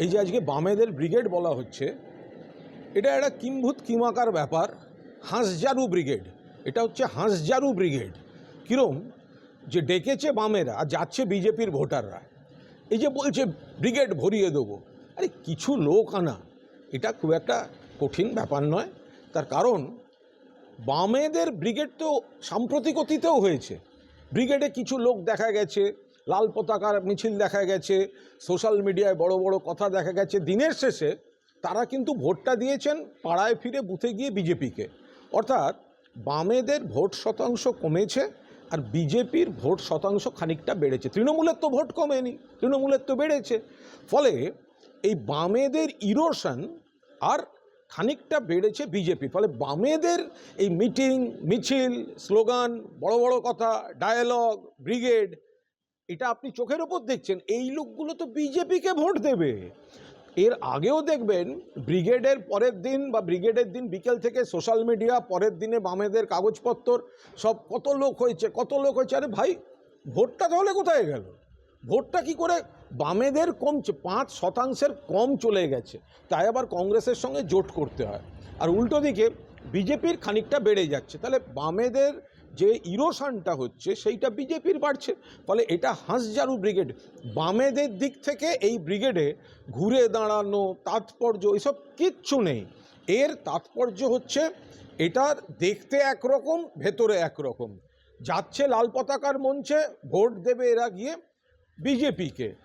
এই যে আজকে বামেদের ব্রিগেড বলা হচ্ছে, এটা একটা কিম্ভূত কিমাকার ব্যাপার। হাঁসজারু ব্রিগেড, এটা হচ্ছে হাঁসজারু ব্রিগেড। কিরম যে ডেকেছে বামেরা আর যাচ্ছে বিজেপির ভোটাররা, এই যে বলছে ব্রিগেড ভরিয়ে দেবো। আরে কিছু লোক আনা এটা খুব একটা কঠিন ব্যাপার নয়। তার কারণ বামেদের ব্রিগেড তো সাম্প্রতিক অতীতেও হয়েছে। ব্রিগেডে কিছু লোক দেখা গেছে, লাল পতাকার মিছিল দেখা গেছে, সোশ্যাল মিডিয়ায় বড় বড় কথা দেখা গেছে। দিনের শেষে তারা কিন্তু ভোটটা দিয়েছেন পাড়ায় ফিরে বুথে গিয়ে বিজেপিকে। অর্থাৎ বামেদের ভোট শতাংশ কমেছে আর বিজেপির ভোট শতাংশ খানিকটা বেড়েছে। তৃণমূলের তো ভোট কমেনি, তৃণমূলের তো বেড়েছে। ফলে এই বামেদের ইরোশন আর খানিকটা বেড়েছে বিজেপি। ফলে বামেদের এই মিটিং, মিছিল, স্লোগান, বড় বড় কথা, ডায়ালগ, ব্রিগেড, এটা আপনি চোখের ওপর দেখছেন। এই লোকগুলো তো বিজেপিকে ভোট দেবে। এর আগেও দেখবেন ব্রিগেডের পরের দিন বা ব্রিগেডের দিন বিকেল থেকে সোশ্যাল মিডিয়া, পরের দিনে বামেদের কাগজপত্র সব কত লোক হয়েছে, কত লোক হয়েছে। আরে ভাই, ভোটটা তাহলে কোথায় গেল? ভোটটা কি করে বামেদের কমছে, 5% কম চলে গেছে, তাই আবার কংগ্রেসের সঙ্গে জোট করতে হয়। আর উল্টো দিকে বিজেপির খানিকটা বেড়ে যাচ্ছে। তাহলে বামেদের যে ইরোশনটা হচ্ছে সেইটা বিজেপির বাড়ছে। ফলে এটা হাঁসজারু ব্রিগেড। বামেদের দিক থেকে এই ব্রিগেডে ঘুরে দাঁড়ানো, তাৎপর্য এসব কিচ্ছু নেই। এর তাৎপর্য হচ্ছে এটার দেখতে একরকম, ভেতরে একরকম। যাচ্ছে লাল পতাকার মঞ্চে, ভোট দেবে এরা গিয়ে বিজেপিকে,